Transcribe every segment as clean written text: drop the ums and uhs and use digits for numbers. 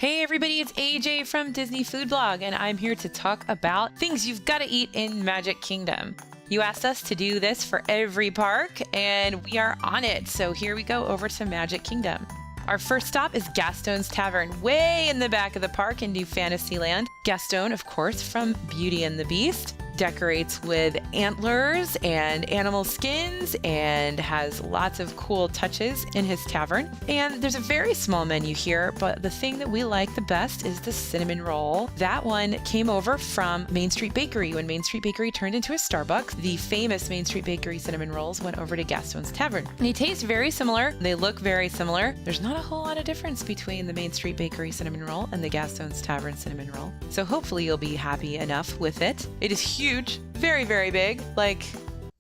Hey everybody, it's AJ from Disney Food Blog, and I'm here to talk about things you've got to eat in Magic Kingdom. You asked us to do this for every park, and we are on it. So here we go over to Magic Kingdom. Our first stop is Gaston's Tavern, way in the back of the park in New Fantasyland. Gaston, of course, from Beauty and the Beast, decorates with antlers and animal skins and has lots of cool touches in his tavern. And there's a very small menu here, but the thing that we like the best is the cinnamon roll. That one came over from Main Street Bakery. When Main Street Bakery turned into a Starbucks, the famous Main Street Bakery cinnamon rolls went over to Gaston's Tavern. And they taste very similar. They look very similar. There's not a whole lot of difference between the Main Street Bakery cinnamon roll and the Gaston's Tavern cinnamon roll. So hopefully you'll be happy enough with it. It is huge, very, very big, like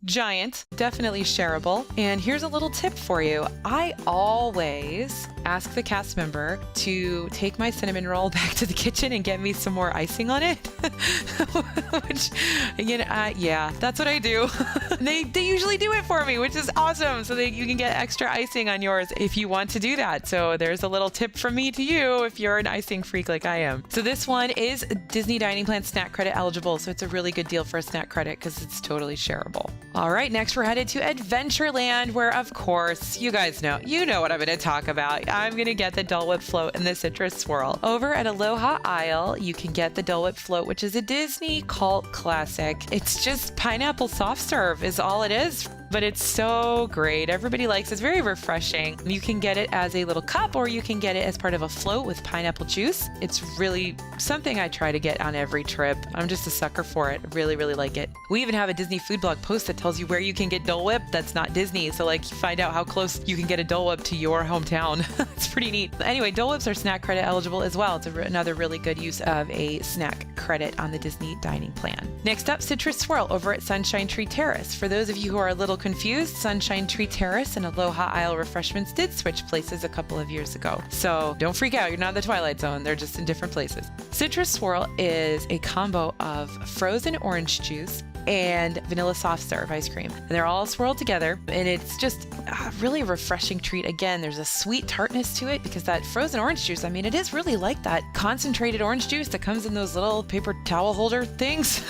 giant, definitely shareable. And here's a little tip for you. I always ask the cast member to take my cinnamon roll back to the kitchen and get me some more icing on it. Which, yeah, that's what I do. They usually do it for me, which is awesome. So you can get extra icing on yours if you want to do that. So there's a little tip from me to you if you're an icing freak like I am. So this one is Disney Dining Plan snack credit eligible. So it's a really good deal for a snack credit because it's totally shareable. All right, next we're headed to Adventureland, where of course, you guys know, what I'm going to talk about. I'm going to get the Dole Whip float and the citrus swirl. Over at Aloha Isle, you can get the Dole Whip float, which is a Disney cult classic. It's just pineapple soft serve is all it is. But it's so great. Everybody likes it. It's very refreshing. You can get it as a little cup or you can get it as part of a float with pineapple juice. It's really something I try to get on every trip. I'm just a sucker for it. Really, really like it. We even have a Disney food blog post that tells you where you can get Dole Whip that's not Disney. So like find out how close you can get a Dole Whip to your hometown. It's pretty neat. Anyway, Dole Whips are snack credit eligible as well. It's another really good use of a snack credit on the Disney dining plan. Next up, Citrus Swirl over at Sunshine Tree Terrace. For those of you who are a little confused, Sunshine Tree Terrace and Aloha Isle Refreshments did switch places a couple of years ago. So don't freak out, you're not in the Twilight Zone, they're just in different places. Citrus Swirl is a combo of frozen orange juice and vanilla soft serve ice cream. And they're all swirled together, and it's just a really refreshing treat. Again, there's a sweet tartness to it because that frozen orange juice, I mean, it is really like that concentrated orange juice that comes in those little paper towel holder things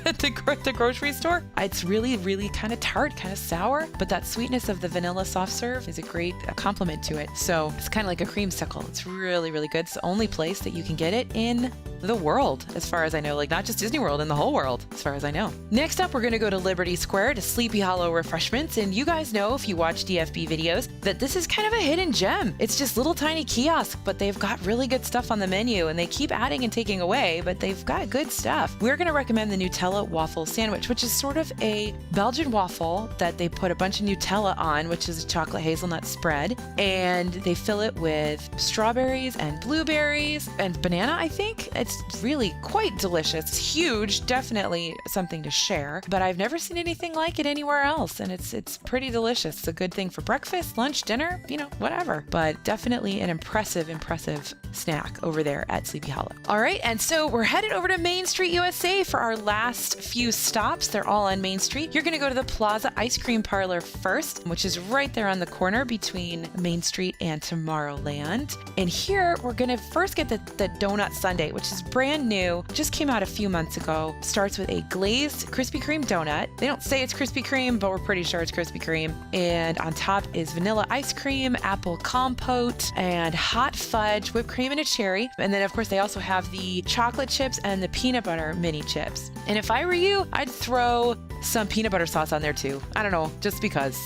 at the grocery store. It's really, really kind of tart, kind of sour, but that sweetness of the vanilla soft serve is a great complement to it. So it's kind of like a creamsicle. It's really, really good. It's the only place that you can get it in the world, as far as I know, like not just Disney World, in the whole world, as far as I know. Next up, we're going to go to Liberty Square to Sleepy Hollow Refreshments. And you guys know, if you watch DFB videos, that this is kind of a hidden gem. It's just little tiny kiosks, but they've got really good stuff on the menu and they keep adding and taking away, but they've got good stuff. We're going to recommend the Nutella waffle sandwich, which is sort of a Belgian waffle that they put a bunch of Nutella on, which is a chocolate hazelnut spread. And they fill it with strawberries and blueberries and banana, I think. It's really quite delicious. It's huge, definitely something to share, but I've never seen anything like it anywhere else. And it's pretty delicious. It's a good thing for breakfast, lunch, dinner, whatever, but definitely an impressive snack over there at Sleepy Hollow. All right. And so we're headed over to Main Street USA for our last few stops. They're all on Main Street. You're going to go to the Plaza Ice Cream Parlor first, which is right there on the corner between Main Street and Tomorrowland. And here we're going to first get the donut sundae, which is brand new, just came out a few months ago. Starts with a glazed Krispy Kreme donut. They don't say it's Krispy Kreme, but we're pretty sure it's Krispy Kreme. And on top is vanilla ice cream, apple compote, and hot fudge, whipped cream, and a cherry. And then, of course, they also have the chocolate chips and the peanut butter mini chips. And if I were you, I'd throw some peanut butter sauce on there too. I don't know, just because.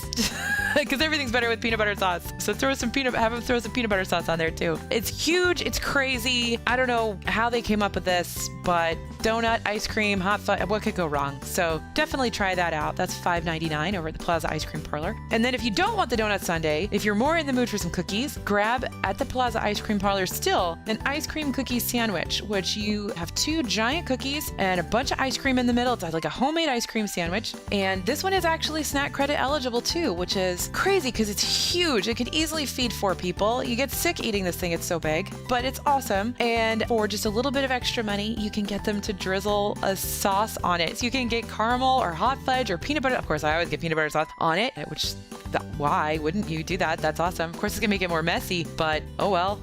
Because everything's better with peanut butter sauce. So have them throw some peanut butter sauce on there too. It's huge. It's crazy. I don't know how they came up with this, but donut, ice cream, hot fudge, what could go wrong? So definitely try that out. That's $5.99 over at the Plaza Ice Cream Parlor. And then if you don't want the donut sundae, if you're more in the mood for some cookies, grab at the Plaza Ice Cream Parlor still an ice cream cookie sandwich, which you have 2 giant cookies and a bunch of ice cream in the middle. It's like a homemade ice cream sandwich. And this one is actually snack credit eligible too, which is crazy because it's huge. It could easily feed 4 people. You get sick eating this thing. It's so big, but it's awesome. And for just a little bit of extra money, you can get them to drizzle a sauce on it. So you can get caramel or hot fudge or peanut butter. Of course, I always get peanut butter sauce on it, which why wouldn't you do that? That's awesome. Of course, it's gonna make it more messy, but oh well.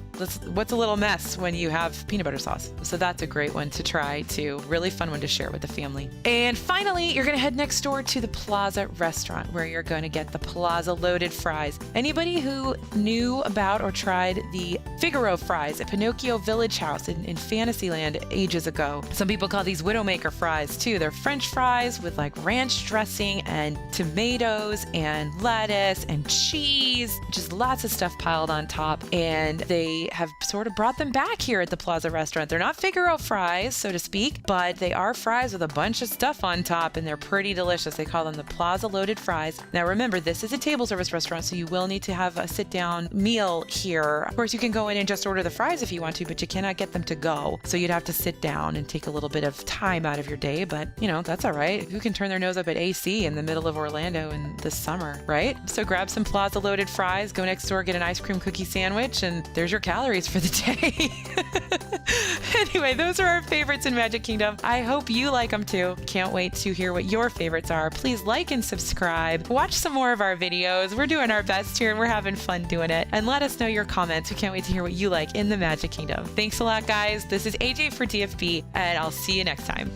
what's a little mess when you have peanut butter sauce? So that's a great one to try too. Really fun one to share with the family. And finally, you're going to head next door to the Plaza restaurant where you're going to get the Plaza loaded fries. Anybody who knew about or tried the Figaro fries at Pinocchio Village House in Fantasyland ages ago. Some people call these Widowmaker fries too. They're French fries with like ranch dressing and tomatoes and lettuce and cheese, just lots of stuff piled on top. And they have sort of brought them back here at the Plaza restaurant. They're not Figaro fries, so to speak, but they are fries with a bunch of stuff on top, and they're pretty delicious. They call them the Plaza loaded fries. Now remember, this is a table service restaurant, so you will need to have a sit-down meal here. Of course, you can go in and just order the fries if you want to, but you cannot get them to go. So you'd have to sit down and take a little bit of time out of your day, but that's all right. Who can turn their nose up at AC in the middle of Orlando in the summer, right? So grab some Plaza loaded fries, go next door, get an ice cream cookie sandwich, and there's your calories for the day. Anyway, those are our favorites in Magic Kingdom. I hope you like them too. Can't wait to hear what your favorites are. Please like and subscribe. Watch some more of our videos. We're doing our best here and we're having fun doing it. And let us know your comments. We can't wait to hear what you like in the Magic Kingdom. Thanks a lot, guys. This is AJ for DFB, and I'll see you next time.